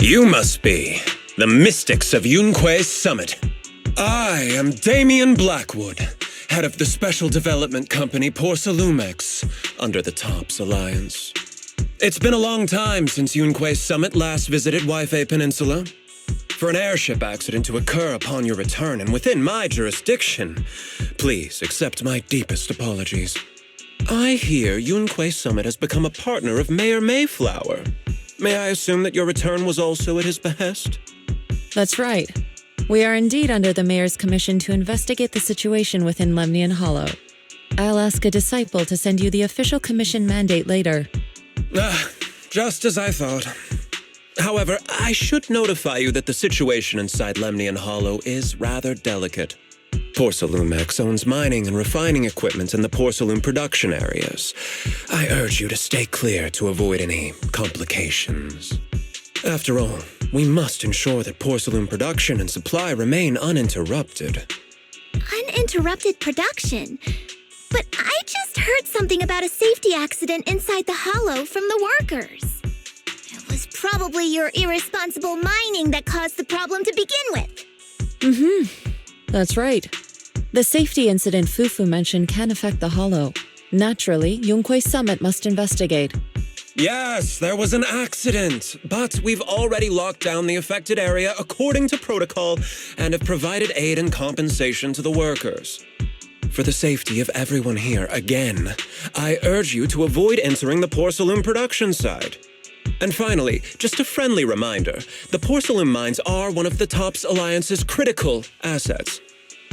You must be the mystics of Yunque's summit. I am Damien Blackwood, head of the special development company Porcelumex, under the TOPS Alliance. It's been a long time since Yunque's summit last visited Waifei Peninsula. For an airship accident to occur upon your return and within my jurisdiction, please accept my deepest apologies. I hear Yunque Summit has become a partner of Mayor Mayflower. May I assume that your return was also at his behest? That's right. We are indeed under the Mayor's commission to investigate the situation within Lemnian Hollow. I'll ask a disciple to send you the official commission mandate later. Just as I thought. However, I should notify you that the situation inside Lemnian Hollow is rather delicate. Porcelumex owns mining and refining equipment in the porcelain production areas. I urge you to stay clear to avoid any complications. After all, we must ensure that porcelain production and supply remain uninterrupted. Uninterrupted production? But I just heard something about a safety accident inside the hollow from the workers. It was probably your irresponsible mining that caused the problem to begin with. That's right. The safety incident Fufu mentioned can affect the hollow. Naturally, Yunque Summit must investigate. Yes, there was an accident, but we've already locked down the affected area according to protocol and have provided aid and compensation to the workers. For the safety of everyone here, again, I urge you to avoid entering the porcelain production side. And finally, just a friendly reminder, the porcelain mines are one of the TOPS Alliance's critical assets.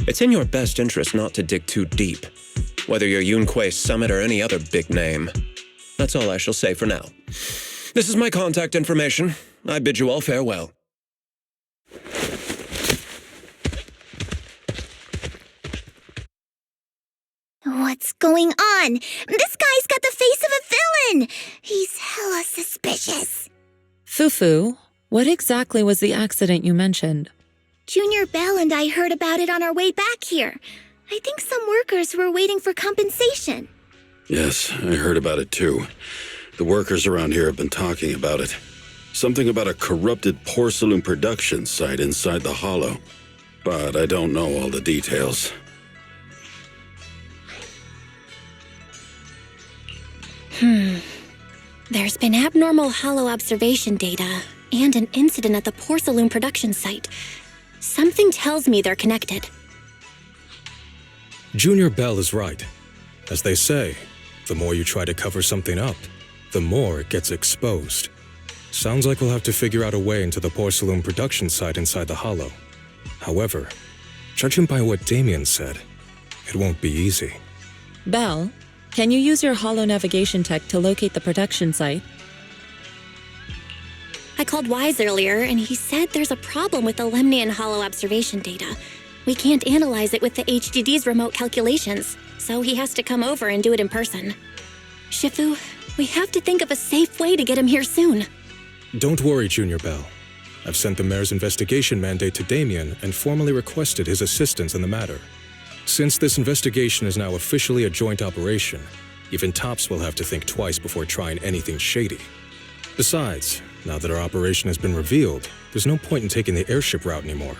It's in your best interest not to dig too deep, whether you're Yunque Summit or any other big name. That's all I shall say for now. This is my contact information. I bid you all farewell. What's going on? This guy's got the face of a villain! He's hella suspicious. Fufu, what exactly was the accident you mentioned? Junior Bell and I heard about it on our way back here. I think some workers were waiting for compensation. Yes, I heard about it too. The workers around here have been talking about it. Something about a corrupted porcelain production site inside the hollow. But I don't know all the details. There's been abnormal hollow observation data and an incident at the porcelain production site. Something tells me they're connected. Junior Bell is right. As they say, the more you try to cover something up, the more it gets exposed. Sounds like we'll have to figure out a way into the porcelain production site inside the hollow. However, judging by what Damien said, it won't be easy. Bell, can you use your hollow navigation tech to locate the production site? I called Wise earlier, and he said there's a problem with the Lemnian hollow observation data. We can't analyze it with the HDD's remote calculations, so he has to come over and do it in person. Shifu, we have to think of a safe way to get him here soon. Don't worry, Junior Bell. I've sent the mayor's investigation mandate to Damien and formally requested his assistance in the matter. Since this investigation is now officially a joint operation, even TOPS will have to think twice before trying anything shady. Besides, now that our operation has been revealed, there's no point in taking the airship route anymore.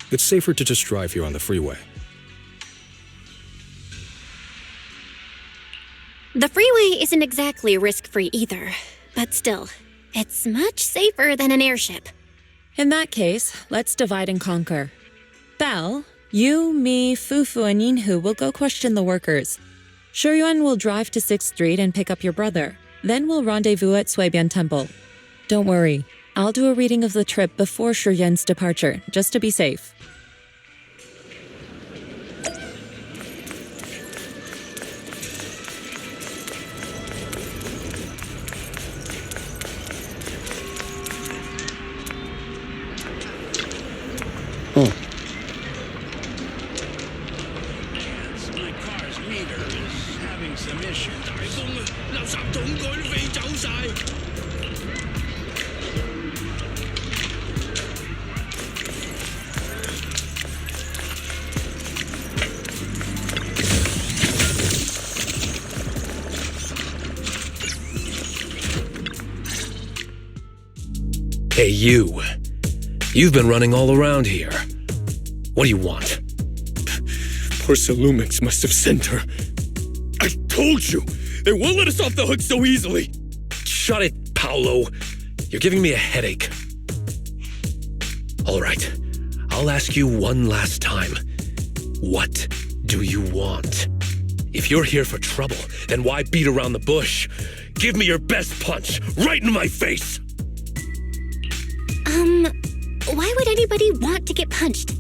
It's safer to just drive here on the freeway. The freeway isn't exactly risk-free either, but still, it's much safer than an airship. In that case, let's divide and conquer. Bell, you, me, Fufu, and Yinhu will go question the workers. Shuyuan will drive to 6th Street and pick up your brother. Then we'll rendezvous at Suibian Temple. Don't worry, I'll do a reading of the trip before Shuyuan's departure, just to be safe. My car's meter is having some issues. 大風啊！垃圾桶蓋都飛走晒。Hey, you. You've been running all around here. What do you want? Porcelumix must have sent her. I told you! They won't let us off the hook so easily! Shut it, Paolo. You're giving me a headache. All right, I'll ask you one last time. What do you want? If you're here for trouble, then why beat around the bush? Give me your best punch, right in my face! Why would anybody want to get punched?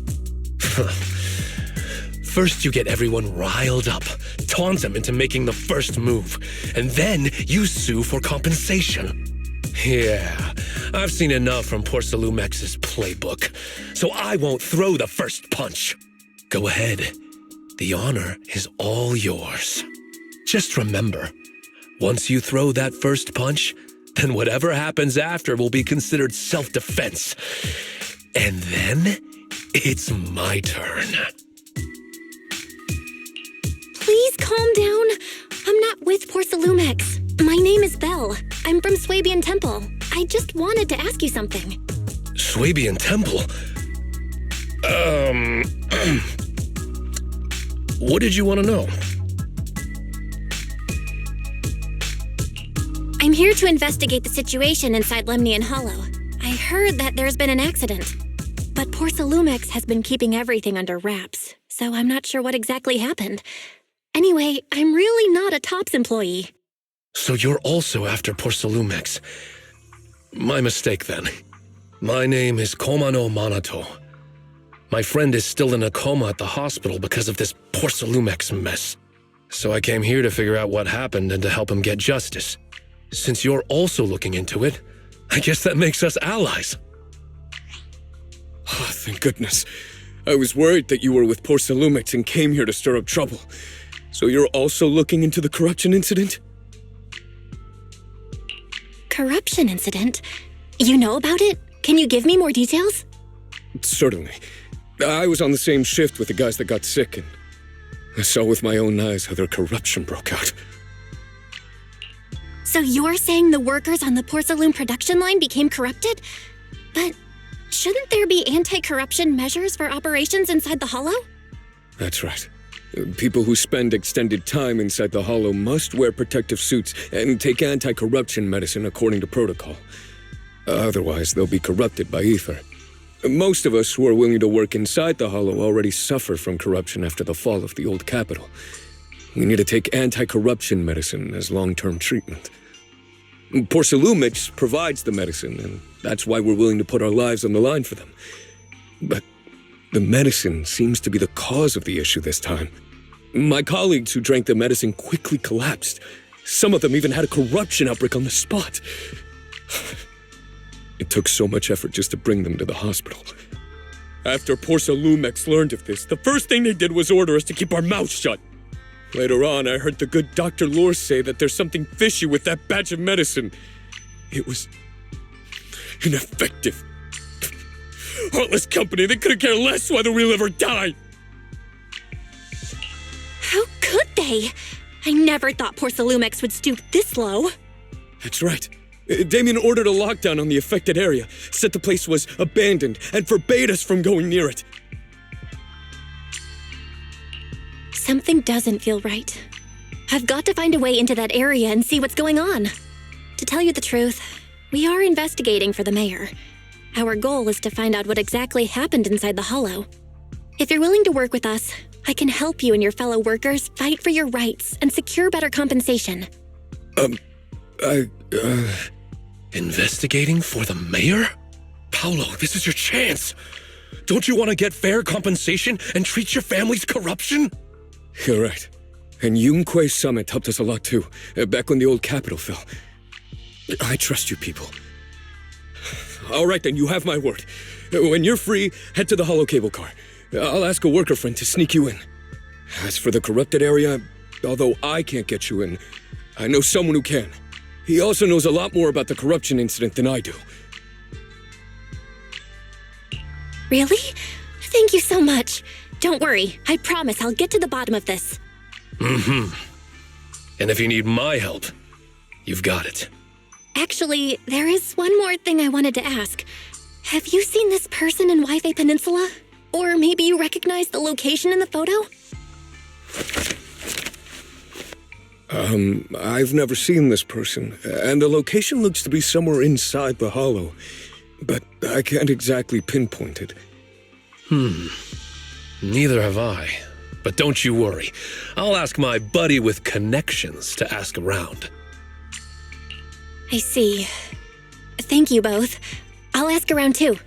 First you get everyone riled up, taunt them into making the first move, and then you sue for compensation. Yeah, I've seen enough from Porcelumex's playbook, so I won't throw the first punch. Go ahead. The honor is all yours. Just remember, once you throw that first punch, then whatever happens after will be considered self-defense. And then, it's my turn. Please calm down. I'm not with Porcelumex. My name is Belle. I'm from Swabian Temple. I just wanted to ask you something. Swabian Temple? What did you want to know? I'm here to investigate the situation inside Lemnian Hollow. I heard that there's been an accident, but Porcelumex has been keeping everything under wraps, so I'm not sure what exactly happened. Anyway, I'm really not a TOPS employee. So you're also after Porcelumex. My mistake, then. My name is Komano Manato. My friend is still in a coma at the hospital because of this Porcelumex mess. So I came here to figure out what happened and to help him get justice. Since you're also looking into it, I guess that makes us allies. Oh, thank goodness. I was worried that you were with Porcelumix and came here to stir up trouble. So you're also looking into the corruption incident? Corruption incident? You know about it? Can you give me more details? Certainly. I was on the same shift with the guys that got sick, and I saw with my own eyes how their corruption broke out. So you're saying the workers on the Porcelain production line became corrupted? But shouldn't there be anti-corruption measures for operations inside the Hollow? That's right. People who spend extended time inside the Hollow must wear protective suits and take anti-corruption medicine according to protocol. Otherwise, they'll be corrupted by ether. Most of us who are willing to work inside the Hollow already suffer from corruption after the fall of the old capital. We need to take anti-corruption medicine as long-term treatment. Porcelumix provides the medicine, and that's why we're willing to put our lives on the line for them. But the medicine seems to be the cause of the issue this time. My colleagues who drank the medicine quickly collapsed. Some of them even had a corruption outbreak on the spot. It took so much effort just to bring them to the hospital. After Porcelumix learned of this, the first thing they did was order us to keep our mouths shut. Later on, I heard the good Dr. Lore say that there's something fishy with that batch of medicine. It was ineffective. Heartless company, they couldn't care less whether we live or die. How could they? I never thought Porcelumix would stoop this low. That's right. Damien ordered a lockdown on the affected area, said the place was abandoned, and forbade us from going near it. Something doesn't feel right. I've got to find a way into that area and see what's going on. To tell you the truth, we are investigating for the mayor. Our goal is to find out what exactly happened inside the Hollow. If you're willing to work with us, I can help you and your fellow workers fight for your rights and secure better compensation. Investigating for the mayor? Paolo, this is your chance. Don't you want to get fair compensation and treat your family's corruption? You're right. And Yunque Summit helped us a lot too, back when the old capital fell. I trust you people. All right then, you have my word. When you're free, head to the hollow cable car. I'll ask a worker friend to sneak you in. As for the corrupted area, although I can't get you in, I know someone who can. He also knows a lot more about the corruption incident than I do. Really? Thank you so much. Don't worry, I promise I'll get to the bottom of this. And if you need my help, you've got it. Actually, there is one more thing I wanted to ask. Have you seen this person in Wi-Fi Peninsula? Or maybe you recognize the location in the photo? I've never seen this person, and the location looks to be somewhere inside the hollow, but I can't exactly pinpoint it. Neither have I. But don't you worry. I'll ask my buddy with connections to ask around. I see. Thank you both. I'll ask around too.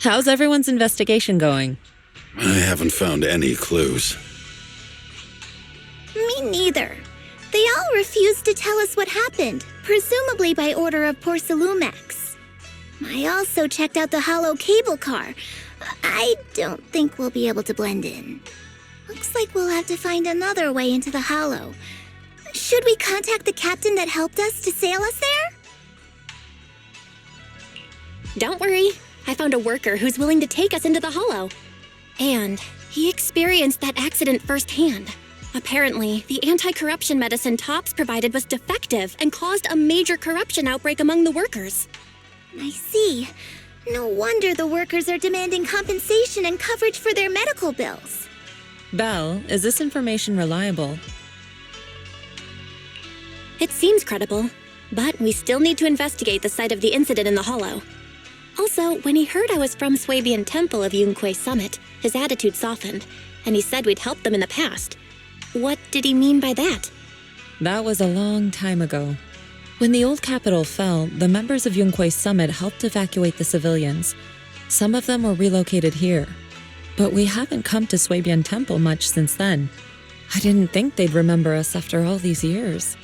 How's everyone's investigation going? I haven't found any clues. Me neither. They all refused to tell us what happened, presumably by order of Porcelumex. I also checked out the hollow cable car. I don't think we'll be able to blend in. Looks like we'll have to find another way into the hollow. Should we contact the captain that helped us to sail us there? Don't worry. I found a worker who's willing to take us into the hollow. And he experienced that accident firsthand. Apparently, the anti-corruption medicine Tops provided was defective and caused a major corruption outbreak among the workers. I see. No wonder the workers are demanding compensation and coverage for their medical bills. Belle, is this information reliable? It seems credible, but we still need to investigate the site of the incident in the hollow. Also, when he heard I was from Swabian Temple of Yunque Summit, his attitude softened, and he said we'd helped them in the past. What did he mean by that? That was a long time ago. When the old capital fell, the members of Yunque Summit helped evacuate the civilians. Some of them were relocated here. But we haven't come to Swabian Temple much since then. I didn't think they'd remember us after all these years.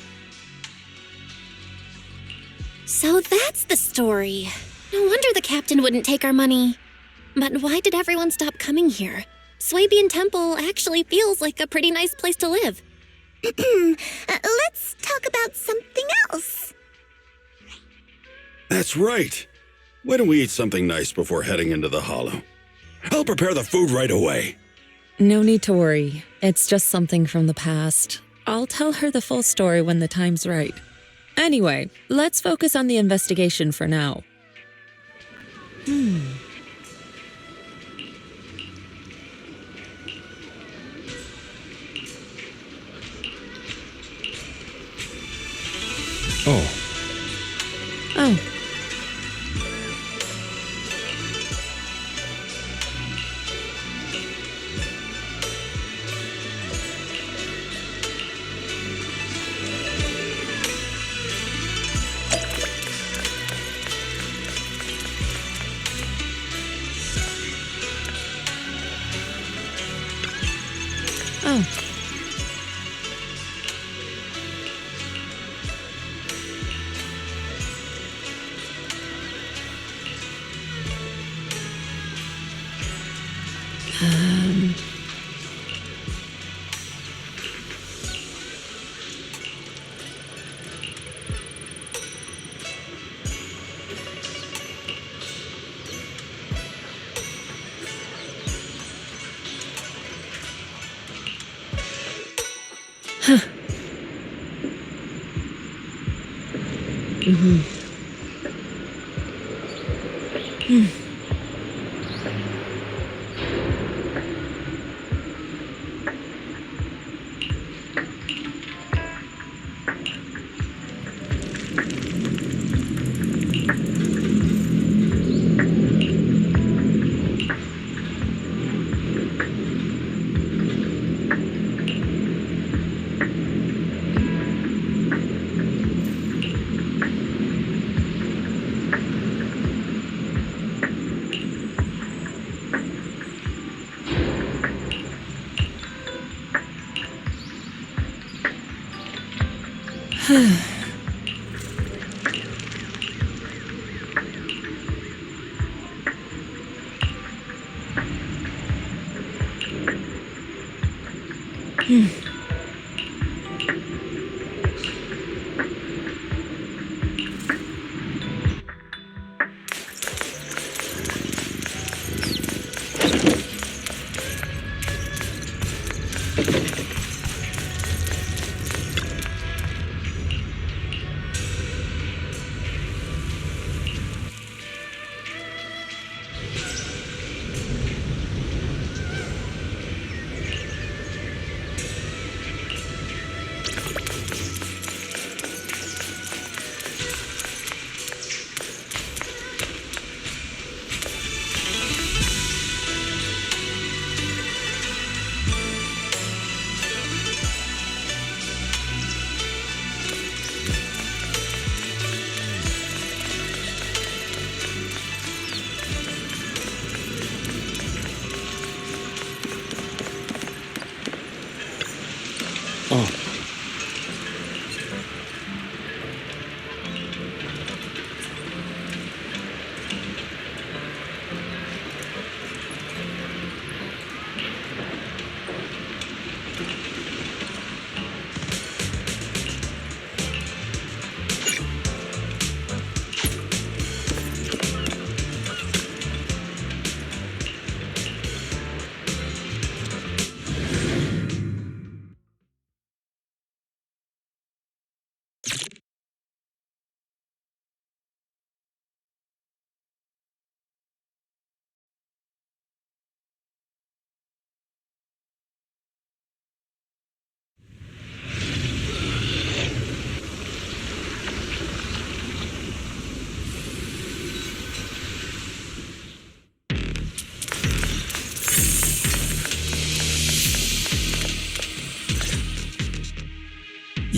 So that's the story. No wonder the captain wouldn't take our money. But why did everyone stop coming here? Swabian Temple actually feels like a pretty nice place to live. Let's talk about something else. That's right. Why don't we eat something nice before heading into the hollow? I'll prepare the food right away. No need to worry. It's just something from the past. I'll tell her the full story when the time's right. Anyway, let's focus on the investigation for now. Oh, Oh, oh.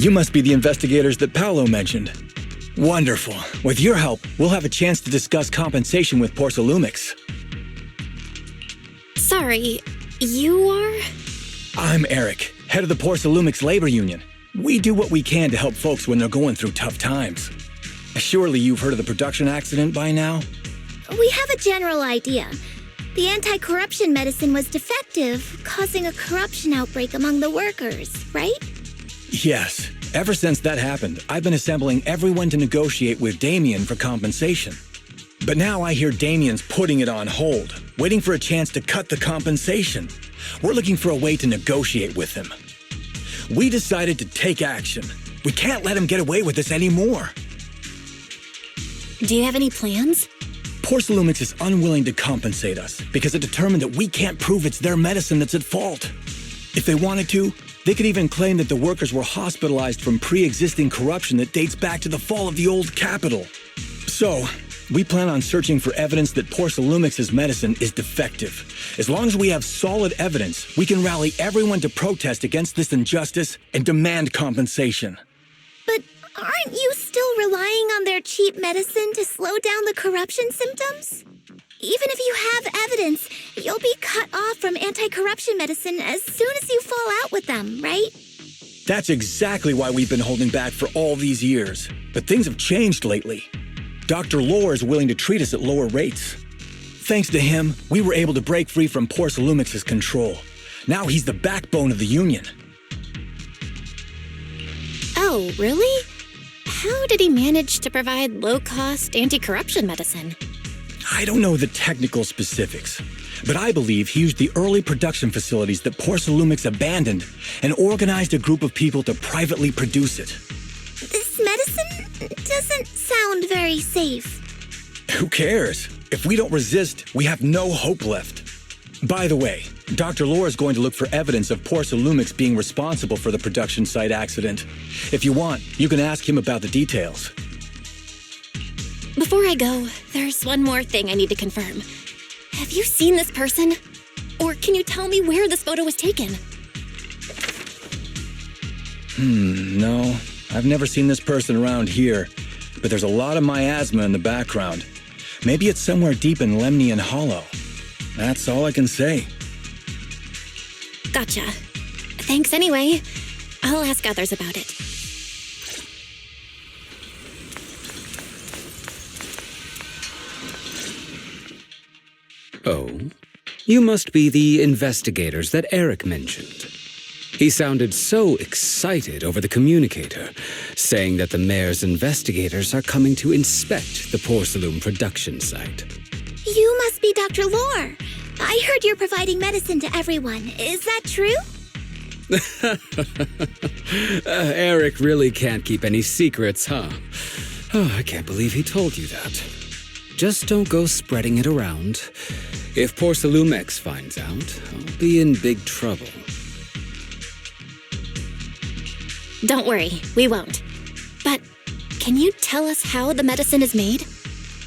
You must be the investigators that Paolo mentioned. Wonderful. With your help, we'll have a chance to discuss compensation with Porcelumix. Sorry, you are? I'm Eric, head of the Porcelumix Labor Union. We do what we can to help folks when they're going through tough times. Surely you've heard of the production accident by now? We have a general idea. The anti-corruption medicine was defective, causing a corruption outbreak among the workers, right? Yes. Ever since that happened, I've been assembling everyone to negotiate with Damien for compensation. But now I hear Damien's putting it on hold, waiting for a chance to cut the compensation. We're looking for a way to negotiate with him. We decided to take action. We can't let him get away with this anymore. Do you have any plans? Porcelumix is unwilling to compensate us because it determined that we can't prove it's their medicine that's at fault. If they wanted to, they could even claim that the workers were hospitalized from pre-existing corruption that dates back to the fall of the old capital. So, we plan on searching for evidence that Porcelumix's medicine is defective. As long as we have solid evidence, we can rally everyone to protest against this injustice and demand compensation. But aren't you still relying on their cheap medicine to slow down the corruption symptoms? Even if you have evidence, you'll be cut off from anti-corruption medicine as soon as you fall out with them, right? That's exactly why we've been holding back for all these years. But things have changed lately. Dr. Lore is willing to treat us at lower rates. Thanks to him, we were able to break free from Porcelumix's control. Now he's the backbone of the union. Oh, really? How did he manage to provide low-cost anti-corruption medicine? I don't know the technical specifics, but I believe he used the early production facilities that Porcelumix abandoned and organized a group of people to privately produce it. This medicine doesn't sound very safe. Who cares? If we don't resist, we have no hope left. By the way, Dr. Lore is going to look for evidence of Porcelumix being responsible for the production site accident. If you want, you can ask him about the details. Before I go, there's one more thing I need to confirm. Have you seen this person? Or can you tell me where this photo was taken? No. I've never seen this person around here, but there's a lot of miasma in the background. Maybe it's somewhere deep in Lemnian Hollow. That's all I can say. Gotcha. Thanks anyway. I'll ask others about it. Oh, you must be the investigators that Eric mentioned. He sounded so excited over the communicator, saying that the mayor's investigators are coming to inspect the porcelain production site. You must be Dr. Lore. I heard you're providing medicine to everyone. Is that true? Eric really can't keep any secrets, huh? Oh, I can't believe he told you that. Just don't go spreading it around. If Porcelumex finds out, I'll be in big trouble. Don't worry, we won't. But can you tell us how the medicine is made?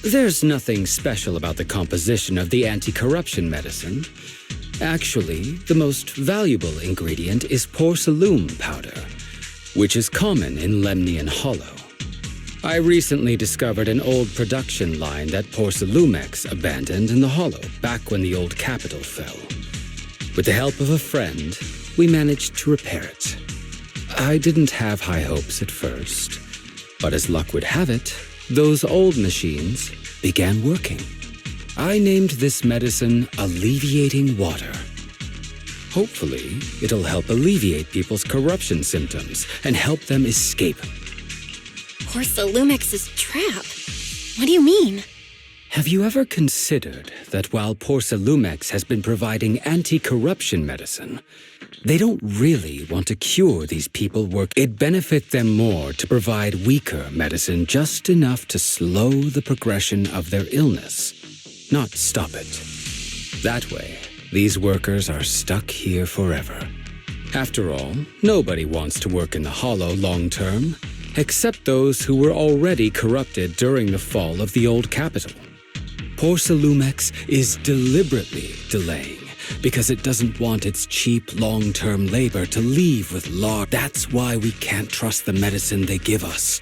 There's nothing special about the composition of the anti-corruption medicine. Actually, the most valuable ingredient is porcelain powder, which is common in Lemnian Hollow. I recently discovered an old production line that Porcelumex abandoned in the Hollow back when the old capital fell. With the help of a friend, we managed to repair it. I didn't have high hopes at first, but as luck would have it, those old machines began working. I named this medicine Alleviating Water. Hopefully, it'll help alleviate people's corruption symptoms and help them escape. Porcelumex's trap? What do you mean? Have you ever considered that while Porcelumex has been providing anti-corruption medicine, they don't really want to cure these people It'd benefit them more to provide weaker medicine just enough to slow the progression of their illness, not stop it. That way, these workers are stuck here forever. After all, nobody wants to work in the Hollow long term, except those who were already corrupted during the fall of the old capital. Porcelumex is deliberately delaying because it doesn't want its cheap long-term labor to leave with large. That's why we can't trust the medicine they give us.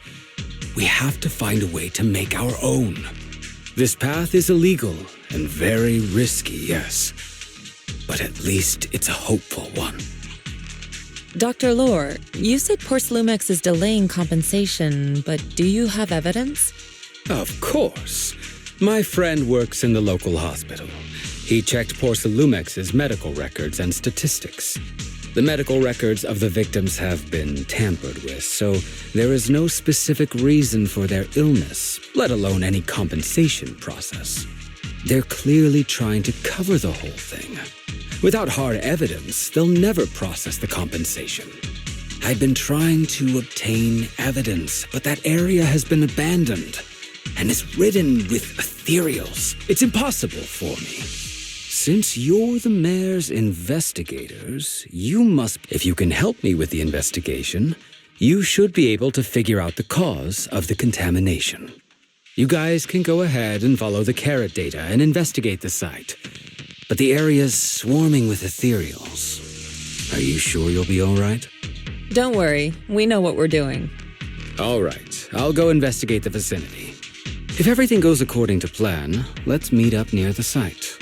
We have to find a way to make our own. This path is illegal and very risky, yes. But at least it's a hopeful one. Dr. Lore, you said Porcelumex is delaying compensation, but do you have evidence? Of course. My friend works in the local hospital. He checked Porcelumex's medical records and statistics. The medical records of the victims have been tampered with, so there is no specific reason for their illness, let alone any compensation process. They're clearly trying to cover the whole thing. Without hard evidence, they'll never process the compensation. I've been trying to obtain evidence, but that area has been abandoned and is ridden with ethereals. It's impossible for me. Since you're the mayor's investigators, you must... If you can help me with the investigation, you should be able to figure out the cause of the contamination. You guys can go ahead and follow the carrot data and investigate the site. But the area's swarming with ethereals. Are you sure you'll be all right? Don't worry, we know what we're doing. All right, I'll go investigate the vicinity. If everything goes according to plan, let's meet up near the site.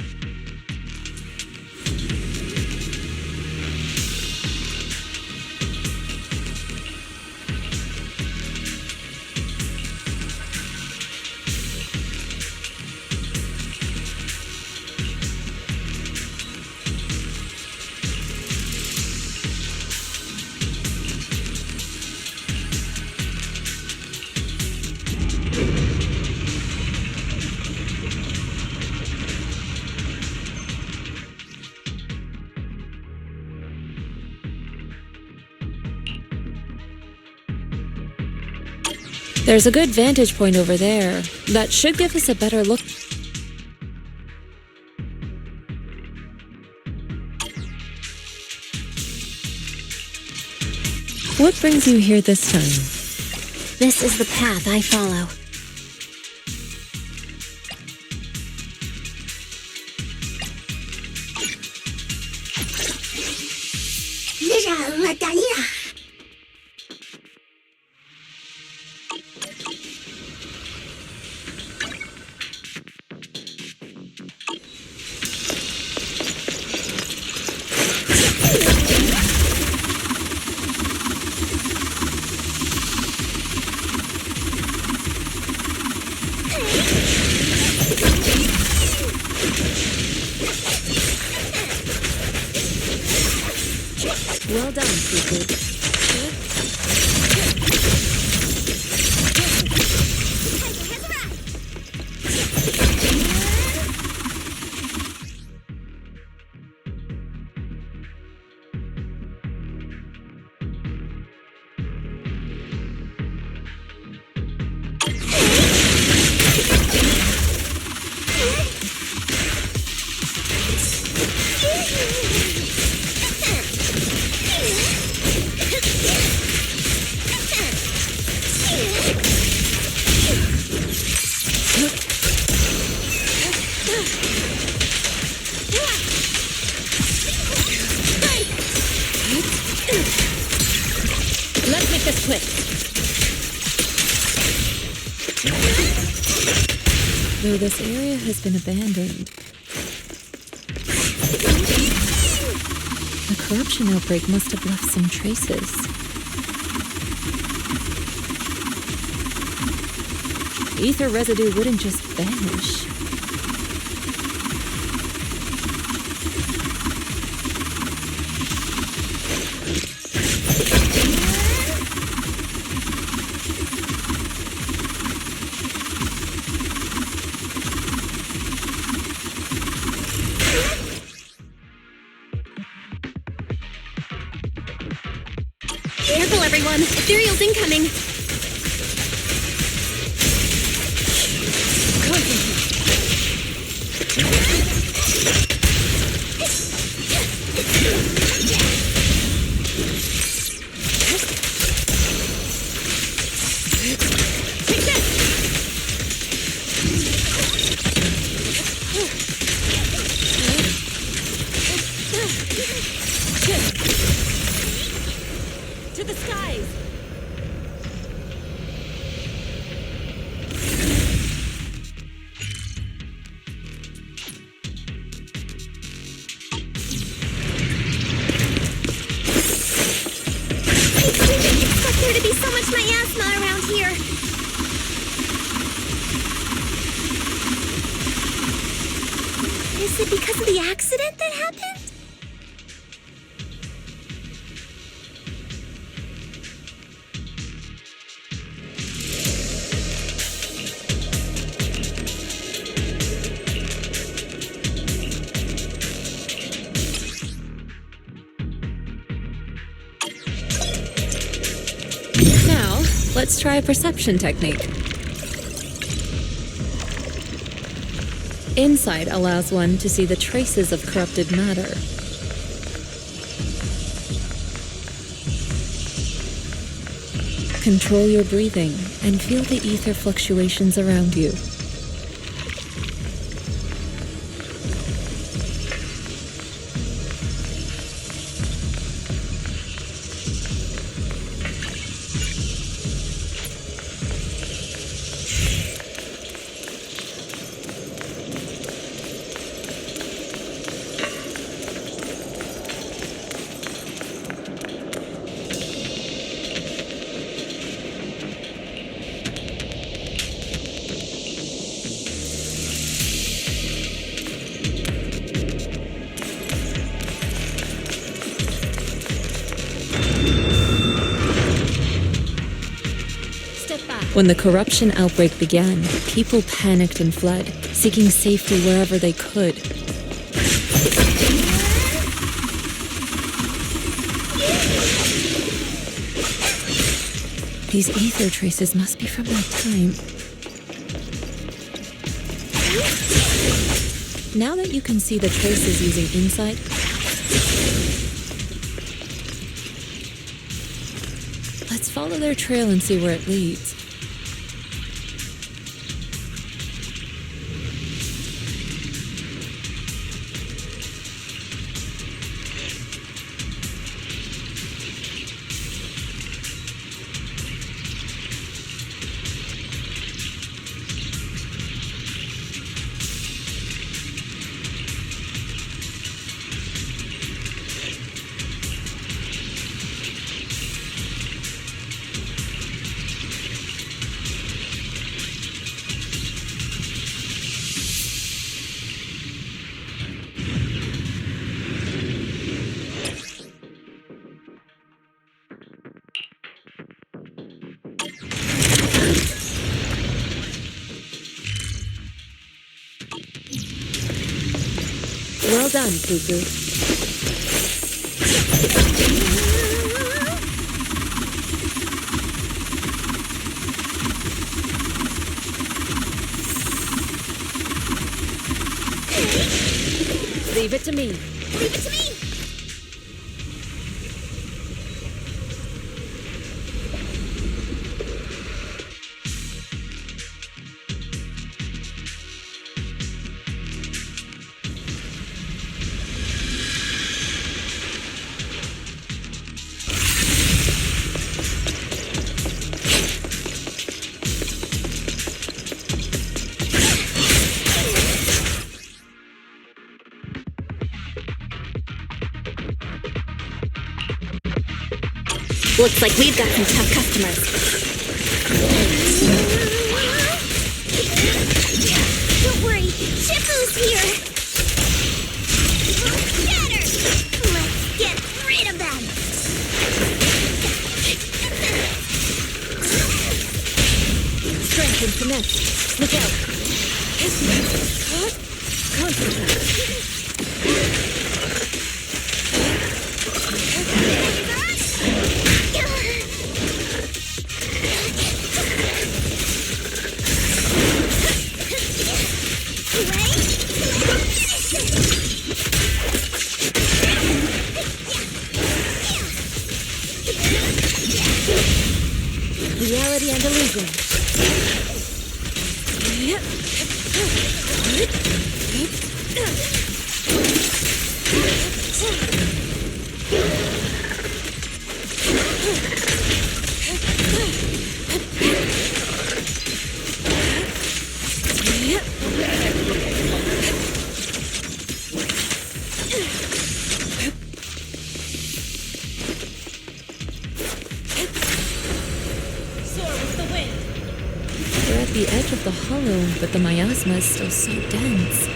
There's a good vantage point over there. That should give us a better look. What brings you here this time? This is the path I follow. Well done, Fufu. Let's make this quick. Though this area has been abandoned, the corruption outbreak must have left some traces. Ether residue wouldn't just vanish. Careful, everyone! Ethereal's incoming! To the skies! I didn't expect there to be so much miasma around here. Is it because of the accident that happened? Now, let's try a perception technique. Insight allows one to see the traces of corrupted matter. Control your breathing and feel the ether fluctuations around you. When the corruption outbreak began, people panicked and fled, seeking safety wherever they could. These ether traces must be from that time. Now that you can see the traces using insight, let's follow their trail and see where it leads. done, Fufu. Leave it to me. Leave it to me! Looks like we've got some tough customers. Don't worry, Shifu's here! Scatter! Let's get rid of them! Strength and finesse. Look out. Concentrate. Reality and illusion. We're at the edge of the hollow, but the miasma is still so dense.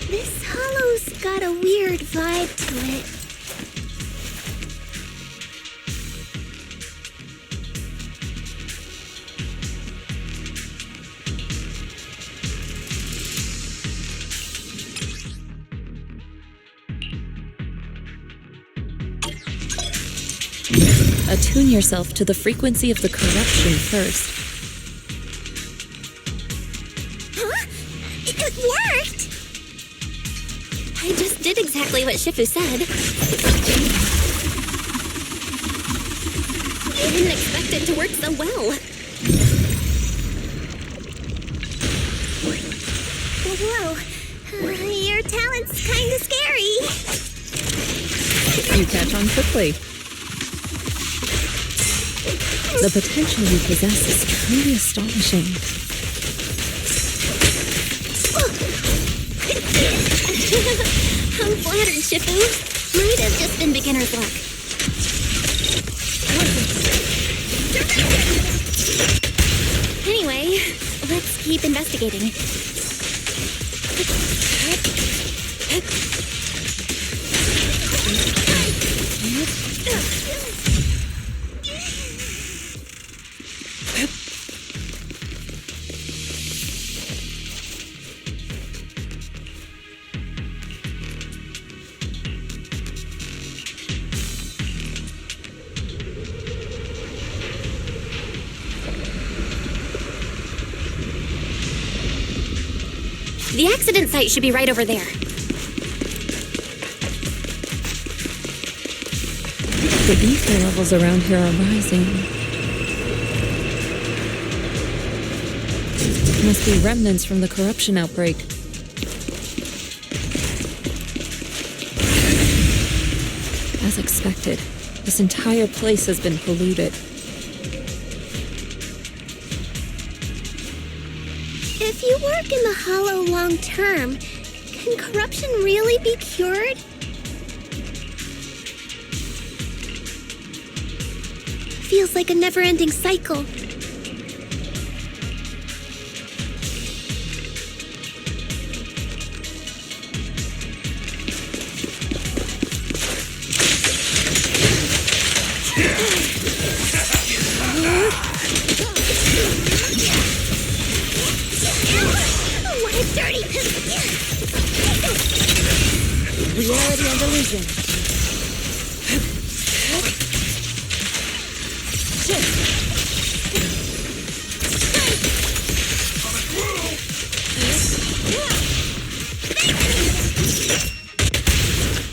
This hollow's got a weird vibe to it. Attune yourself to the frequency of the corruption first. Huh? It worked! I just did exactly what Shifu said. I didn't expect it to work so well. Whoa. Your talent's kinda scary. You catch on quickly. The potential you possess is truly astonishing. I'm flattered, Shifu. Might have just been beginner's luck. Anyway, let's keep investigating. The accident site should be right over there. The ether levels around here are rising. Must be remnants from the corruption outbreak. As expected, this entire place has been polluted. If you work in the hollow long term, can corruption really be cured? Feels like a never-ending cycle. Reality and illusion.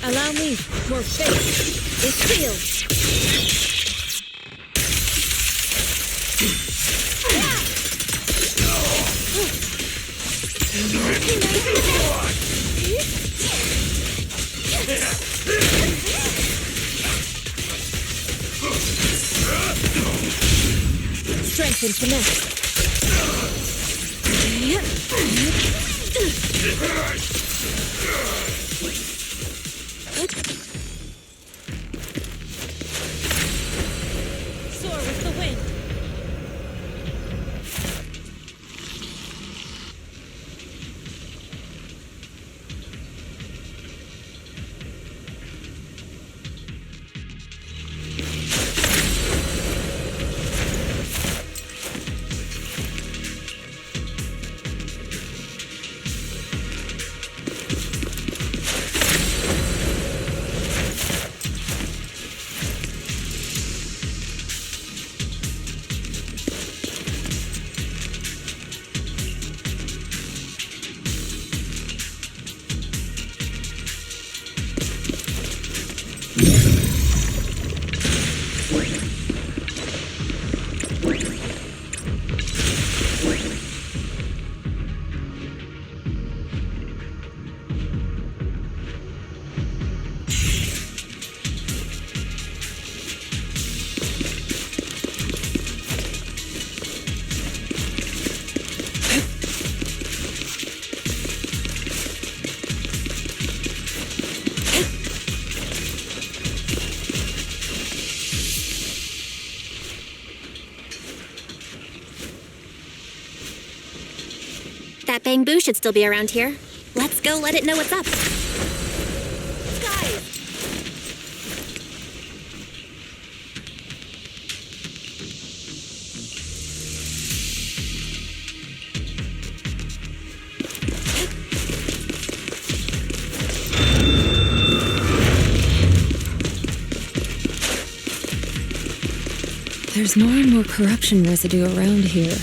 Allow me more faith. It's sealed. Strength and finesse. Soar with the wind. That bamboo should still be around here. Let's go let it know what's up. There's more and more corruption residue around here.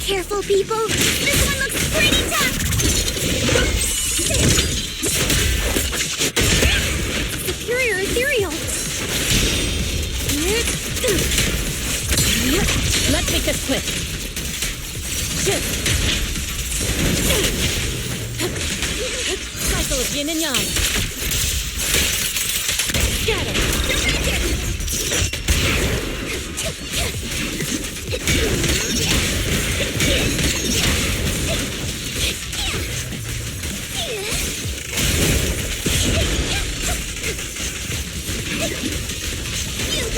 Careful, people! This one looks pretty tough! Superior ethereal! Let's make this quick. Cycle of yin and yang.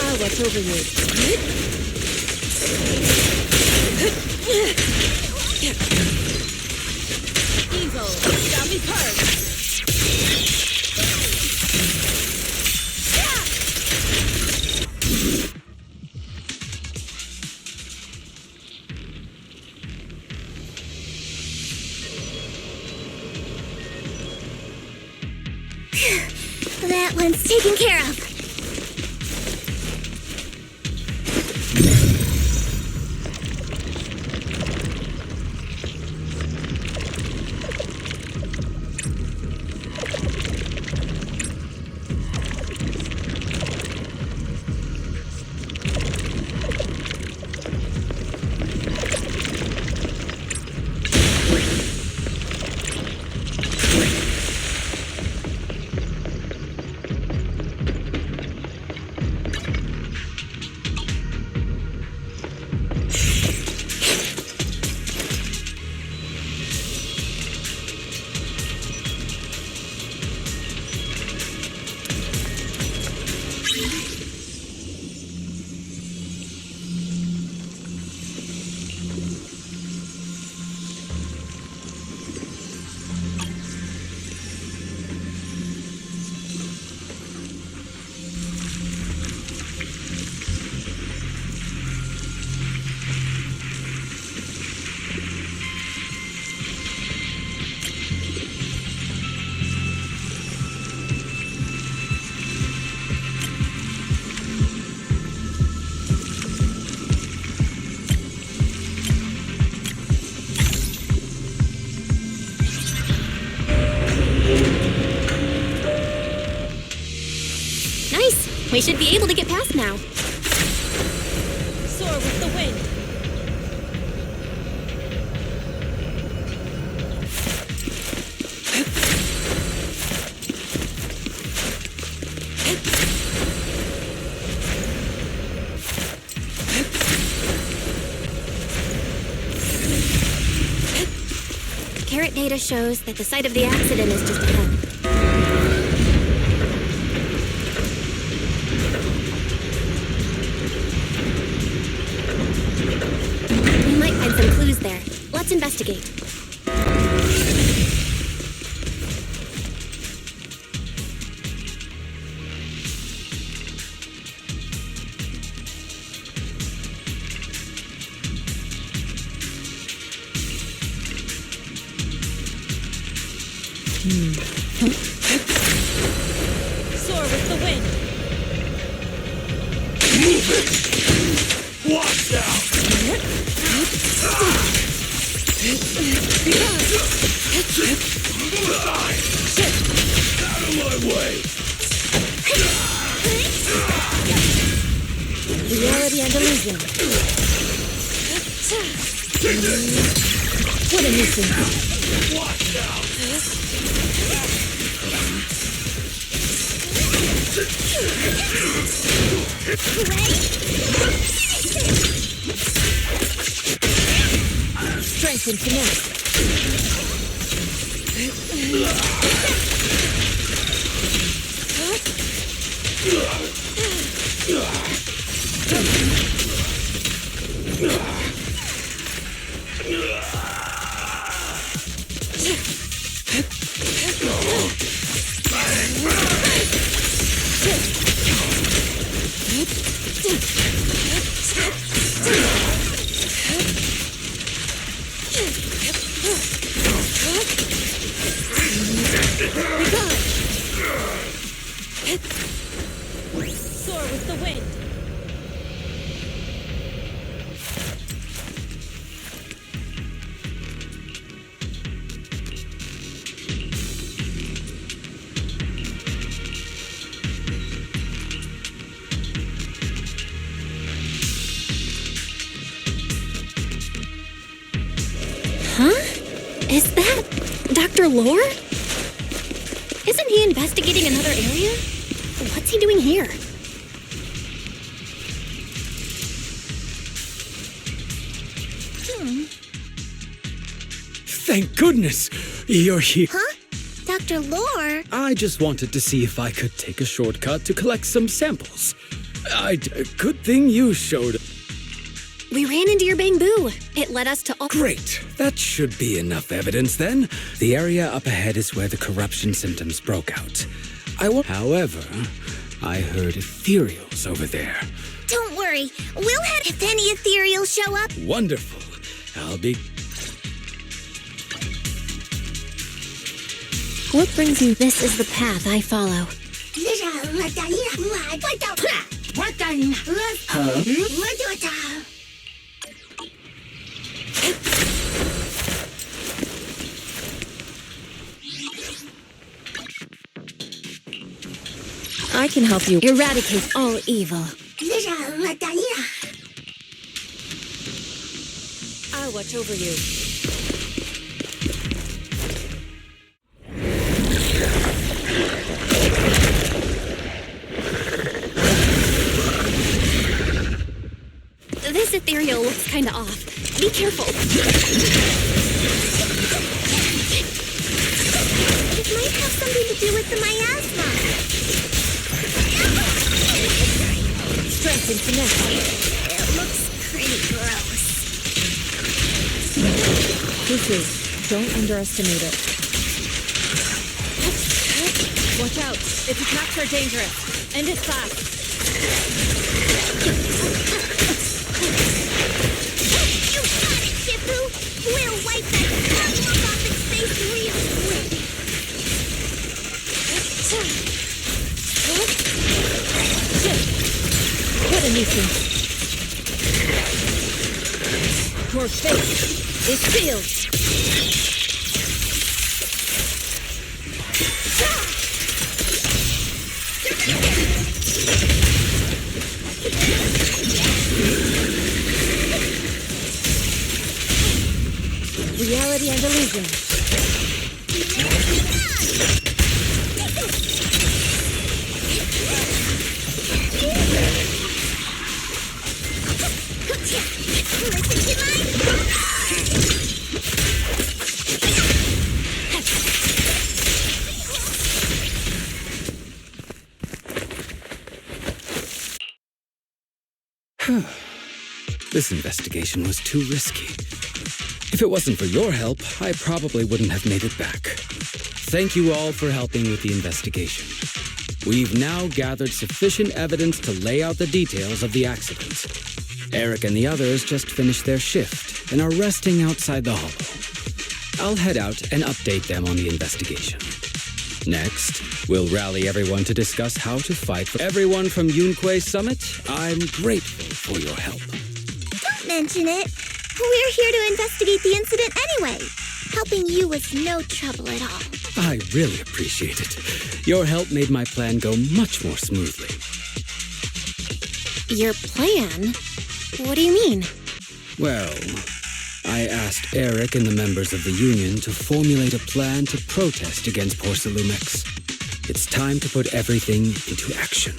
I'll watch over you. Evil, shall be purged. That one's taken care of. We should be able to get past now. Soar with the wind. Carrot data shows that the site of the accident is just ahead. We might find some clues there. Let's investigate. Soar with the wind. Watch out! Out of my way! Reality and illusion. What a nuisance. Watch out! Strength and finesse. Soar with the wind. Huh? Is that Dr. Lore? Isn't he investigating another area? What's he doing here? Thank goodness you're here. Huh? Dr. Lore? I just wanted to see if I could take a shortcut to collect some samples. Good thing you showed up. We ran into your bamboo. It led us to all. Great. That should be enough evidence then. The area up ahead is where the corruption symptoms broke out. However, I heard ethereals over there. Don't worry. We'll head if any ethereals show up. Wonderful. I'll be... What brings you? This is the path I follow. I can help you. Eradicate all evil. I'll watch over you. This ethereal looks kinda off. Be careful. It might have something to do with the miasma. Strength and finesse. It looks pretty gross. Fufu, don't underestimate it. Watch out. Its attacks are dangerous. End it fast. You got it, Shifu! We'll wipe that smug look off its face real quick. What a nuisance. Your fate is sealed. Reality and illusion. This investigation was too risky. If it wasn't for your help, I probably wouldn't have made it back. Thank you all for helping with the investigation. We've now gathered sufficient evidence to lay out the details of the accident. Eric and the others just finished their shift and are resting outside the hollow. I'll head out and update them on the investigation. Next, we'll rally everyone to discuss how to fight for everyone from Yunquei Summit. I'm grateful for your help. Don't mention it. We're here to investigate the incident anyway. Helping you was no trouble at all. I really appreciate it. Your help made my plan go much more smoothly. Your plan? What do you mean? Well, I asked Eric and the members of the Union to formulate a plan to protest against Porcelumex. It's time to put everything into action.